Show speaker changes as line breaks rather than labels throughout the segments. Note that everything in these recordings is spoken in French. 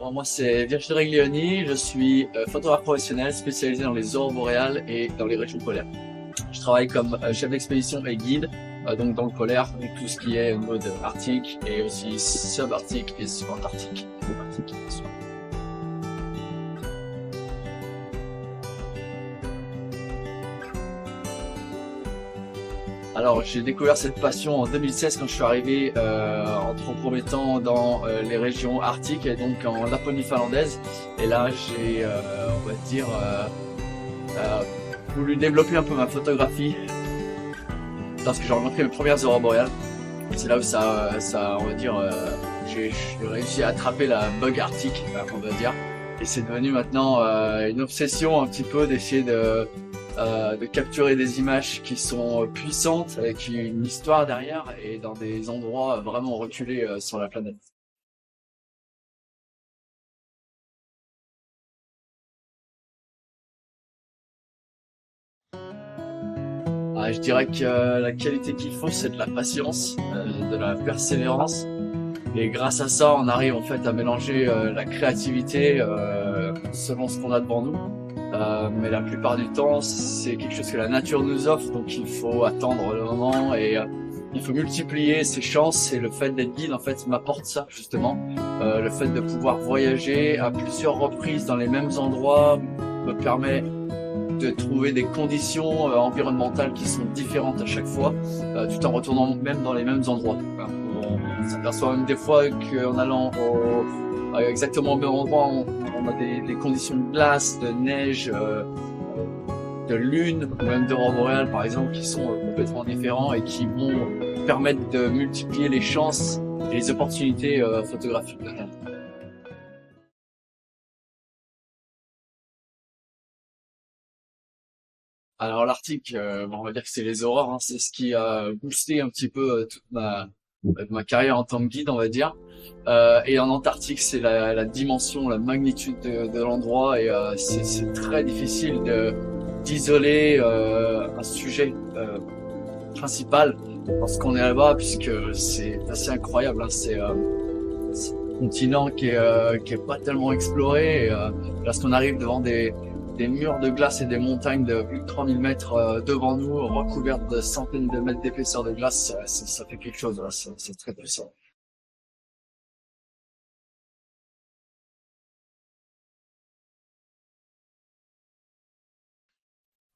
Bon, moi, c'est Virgile Reglioni. Je suis photographe professionnel spécialisé dans les aurores boréales et dans les régions polaires. Je travaille comme chef d'expédition et guide, donc dans le polaire, donc tout ce qui est mode arctique et aussi subarctique et subantarctique. Alors, j'ai découvert cette passion en 2016 quand je suis arrivé en premier temps dans les régions arctiques et donc en Laponie finlandaise. Et là, j'ai, on va dire, voulu développer un peu ma photographie lorsque j'ai rencontré mes premières aurores boréales. C'est là où on va dire, j'ai réussi à attraper la bug arctique, on va dire. Et c'est devenu maintenant une obsession un petit peu d'essayer de capturer des images qui sont puissantes, avec une histoire derrière et dans des endroits vraiment reculés sur la planète. Je dirais que la qualité qu'il faut, c'est de la patience, de la persévérance. Et grâce à ça, on arrive en fait à mélanger la créativité selon ce qu'on a devant nous. Mais la plupart du temps, c'est quelque chose que la nature nous offre, donc il faut attendre le moment et il faut multiplier ses chances. Et le fait d'être guide, en fait, m'apporte ça justement. Le fait de pouvoir voyager à plusieurs reprises dans les mêmes endroits me permet de trouver des conditions environnementales qui sont différentes à chaque fois, tout en retournant même dans les mêmes endroits. On s'aperçoit même des fois qu'en allant exactement au même endroit, on a des conditions de glace, de neige, de lune, ou même d'aurore boréale par exemple, qui sont complètement différents et qui vont permettre de multiplier les chances et les opportunités photographiques. Alors l'Arctique, bon, on va dire que c'est les aurores, hein, c'est ce qui a boosté un petit peu toute ma carrière en tant que guide, on va dire. Et en Antarctique, c'est la dimension, la magnitude de l'endroit et c'est très difficile d'isoler un sujet principal lorsqu'on est là-bas, puisque c'est assez incroyable. Hein, c'est un continent qui est pas tellement exploré. Et, lorsqu'on arrive devant des murs de glace et des montagnes de plus de 3000 mètres devant nous, recouvertes de centaines de mètres d'épaisseur de glace, ça fait quelque chose. C'est très puissant.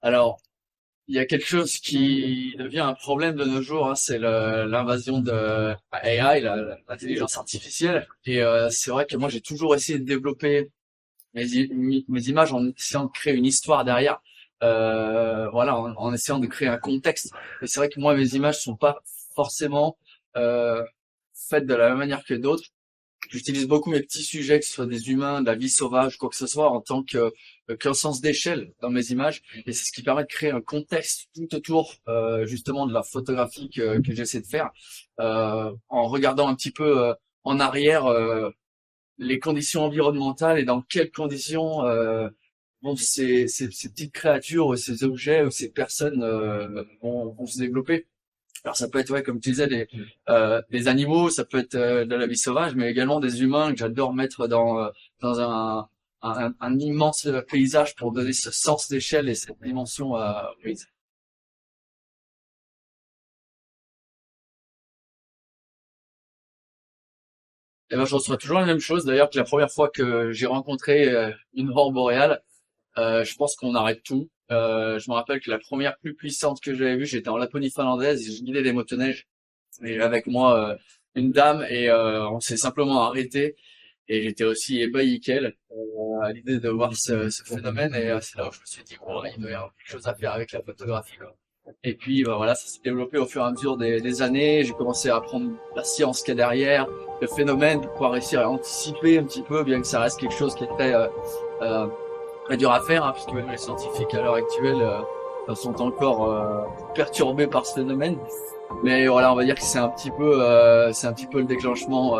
Alors, il y a quelque chose qui devient un problème de nos jours, hein, c'est l'invasion de AI, l'intelligence artificielle. Et c'est vrai que moi, j'ai toujours essayé de développer mes images en essayant de créer une histoire derrière. Voilà, en essayant de créer un contexte. Et c'est vrai que moi, mes images sont pas forcément euh, faites de la même manière que d'autres. J'utilise beaucoup mes petits sujets, que ce soit des humains, de la vie sauvage, quoi que ce soit, en tant qu'un sens d'échelle dans mes images. Et c'est ce qui permet de créer un contexte tout autour, justement, de la photographie que j'essaie de faire, en regardant un petit peu en arrière les conditions environnementales et dans quelles conditions bon, ces petites créatures, ou ces objets ou ces personnes vont se développer. Alors ça peut être, ouais, comme tu disais, des animaux, ça peut être de la vie sauvage, mais également des humains que j'adore mettre dans un immense paysage pour donner ce sens d'échelle et cette dimension au paysage. Et ben, je reçois toujours la même chose, d'ailleurs, que la première fois que j'ai rencontré une aurore boréale, je pense qu'on arrête tout. Je me rappelle que la première plus puissante que j'avais vue, j'étais en Laponie finlandaise et je guidais des motoneiges. Et avec moi, une dame et on s'est simplement arrêté. Et j'étais aussi ébahi qu'elle à l'idée de voir ce phénomène. Et c'est là où je me suis dit, bon, il doit y avoir quelque chose à faire avec la photographie, quoi. Et puis bah, voilà, ça s'est développé au fur et à mesure des années. J'ai commencé à apprendre la science qu'il y a derrière, le phénomène, pour pouvoir réussir à anticiper un petit peu, bien que ça reste quelque chose qui est euh, très dur à faire, hein, puisque même les scientifiques à l'heure actuelle sont encore perturbés par ce phénomène. Mais voilà, on va dire que c'est un petit peu le déclenchement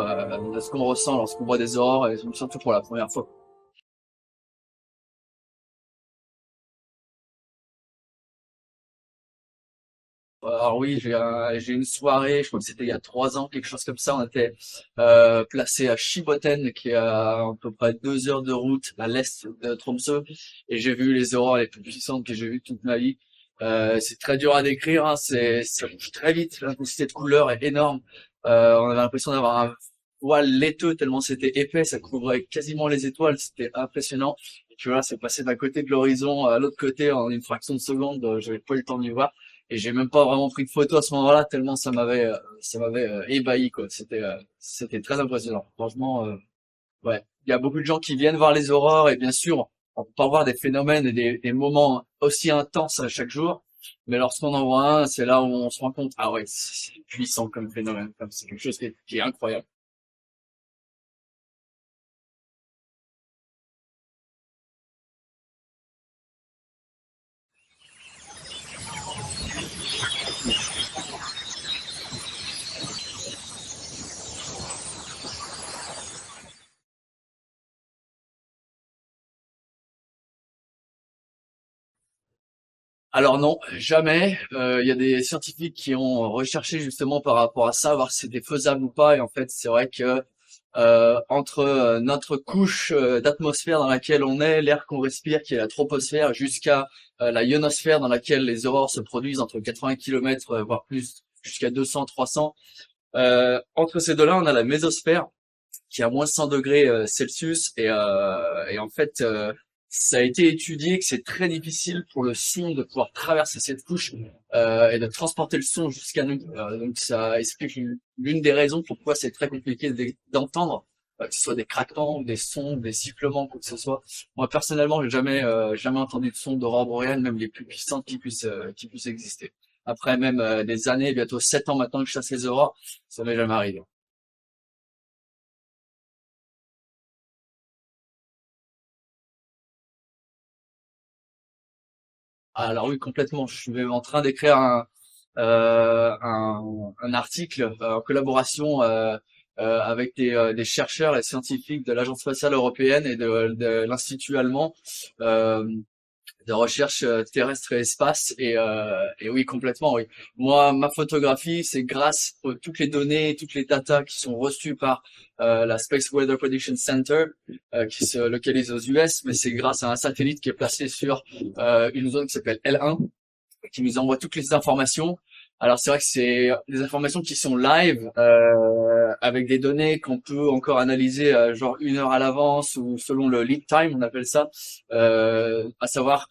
de ce qu'on ressent lorsqu'on voit des aurores, et surtout pour la première fois. alors oui, j'ai une soirée, je crois que c'était il y a 3 ans, quelque chose comme ça. On était placé à Shiboten, qui est à peu près 2 heures de route à l'est de Tromsø, et j'ai vu les aurores les plus puissantes que j'ai vues toute ma vie. C'est très dur à décrire, hein, ça bouge très vite, l'intensité de couleur est énorme. On avait l'impression d'avoir un voile laiteux tellement c'était épais, ça couvrait quasiment les étoiles, c'était impressionnant. Tu vois, c'est passé d'un côté de l'horizon à l'autre côté en une fraction de seconde, j'avais pas eu le temps d'y voir. Et j'ai même pas vraiment pris de photo à ce moment-là, tellement ça m'avait ébahi, quoi. C'était très impressionnant. Franchement, ouais. Il y a beaucoup de gens qui viennent voir les aurores, et bien sûr, on peut pas voir des phénomènes et des moments aussi intenses à chaque jour. Mais lorsqu'on en voit un, c'est là où on se rend compte, ah ouais, c'est puissant comme phénomène, comme c'est quelque chose qui est incroyable. Alors non, jamais. Il y a des scientifiques qui ont recherché justement par rapport à ça, voir si c'était faisable ou pas. Et en fait, c'est vrai que entre notre couche d'atmosphère dans laquelle on est, l'air qu'on respire, qui est la troposphère, jusqu'à la ionosphère dans laquelle les aurores se produisent entre 80 km, voire plus, jusqu'à 200, 300. Entre ces deux-là, on a la mésosphère qui est à moins 100 degrés Celsius et en fait ça a été étudié que c'est très difficile pour le son de pouvoir traverser cette couche et de transporter le son jusqu'à nous. Donc ça explique l'une des raisons pourquoi c'est très compliqué d'entendre, que ce soit des craquements, des sons, des sifflements, quoi que ce soit. Moi personnellement, j'ai jamais entendu de son d'aurore boréale, même les plus puissantes qui puissent exister. Après même des années, bientôt 7 ans maintenant que je chasse les aurores, ça m'est jamais arrivé. Alors oui, complètement. Je suis même en train d'écrire un article en collaboration avec des chercheurs et scientifiques de l'Agence spatiale européenne et de l'Institut allemand euh, de recherche terrestre et espace. Et oui, complètement, oui. Moi, ma photographie, c'est grâce à toutes les données, toutes les datas qui sont reçues par la Space Weather Prediction Center, qui se localise aux US, mais c'est grâce à un satellite qui est placé sur une zone qui s'appelle L1, qui nous envoie toutes les informations. Alors c'est vrai que c'est des informations qui sont live, avec des données qu'on peut encore analyser genre 1 heure à l'avance ou selon le lead time, on appelle ça, à savoir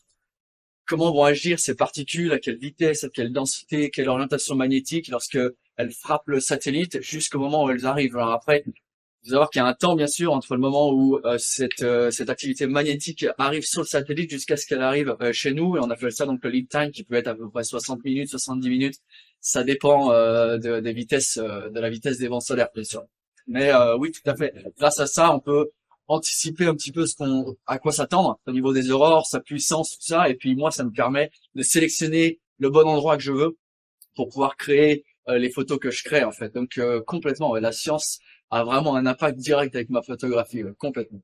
comment vont agir ces particules, à quelle vitesse, à quelle densité, quelle orientation magnétique lorsque elles frappent le satellite jusqu'au moment où elles arrivent. Alors après, il faut savoir qu'il y a un temps, bien sûr, entre le moment où cette activité magnétique arrive sur le satellite jusqu'à ce qu'elle arrive chez nous. Et on appelle ça donc le lead time, qui peut être à peu près 60 minutes, 70 minutes. Ça dépend des vitesses, de la vitesse des vents solaires, bien sûr. Mais oui, tout à fait. Grâce à ça, on peut anticiper un petit peu à quoi s'attendre au niveau des aurores, sa puissance, tout ça. Et puis moi, ça me permet de sélectionner le bon endroit que je veux pour pouvoir créer les photos que je crée en fait. Donc complètement, ouais, la science a vraiment un impact direct avec ma photographie, ouais, complètement.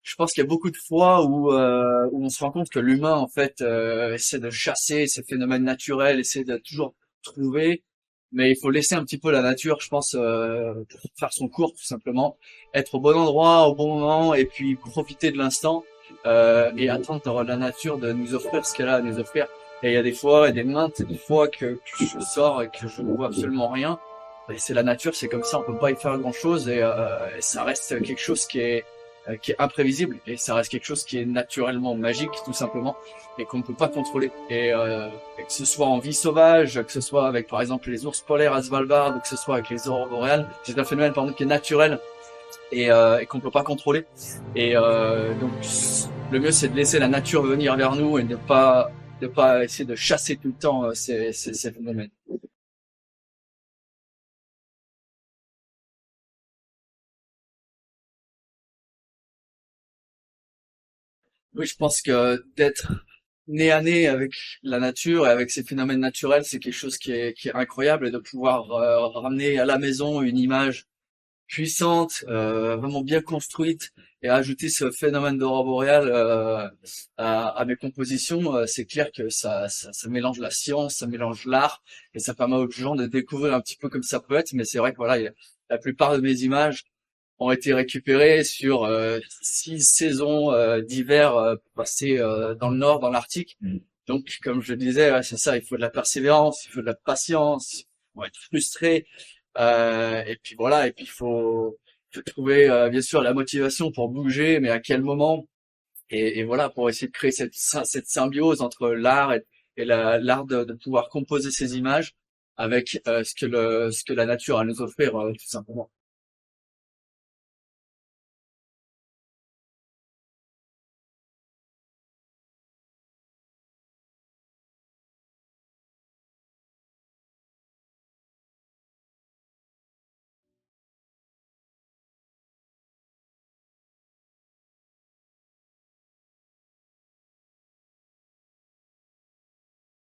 Je pense qu'il y a beaucoup de fois où on se rend compte que l'humain en fait essaie de chasser ces phénomènes naturels, essaie de toujours trouver, mais il faut laisser un petit peu la nature, je pense, pour faire son cours tout simplement, être au bon endroit au bon moment et puis profiter de l'instant et attendre la nature de nous offrir ce qu'elle a à nous offrir. Et il y a des fois, et des maintes des fois que je sors et que je ne vois absolument rien. Et c'est la nature, c'est comme ça, on peut pas y faire grand chose et ça reste quelque chose qui est imprévisible et ça reste quelque chose qui est naturellement magique tout simplement et qu'on ne peut pas contrôler et que ce soit en vie sauvage, que ce soit avec par exemple les ours polaires à Svalbard ou que ce soit avec les aurores boréales, c'est un phénomène par exemple qui est naturel et qu'on ne peut pas contrôler donc le mieux c'est de laisser la nature venir vers nous et de pas essayer de chasser tout le temps ces phénomènes. Oui, je pense que d'être nez à nez avec la nature et avec ces phénomènes naturels, c'est quelque chose qui est incroyable et de pouvoir ramener à la maison une image puissante, vraiment bien construite, et ajouter ce phénomène d'aurore boréale à mes compositions, c'est clair que ça mélange la science, ça mélange l'art, et ça permet aux gens de découvrir un petit peu comme ça peut être. Mais c'est vrai que voilà, la plupart de mes images ont été récupérées sur 6 saisons d'hiver passées dans le nord, dans l'Arctique. Donc, comme je le disais, ouais, c'est ça, il faut de la persévérance, il faut de la patience, il faut être frustré, et puis voilà, et puis faut trouver bien sûr la motivation pour bouger, mais à quel moment, et voilà, pour essayer de créer cette symbiose entre l'art et l'art de pouvoir composer ces images avec ce que la nature a à nous offrir tout simplement.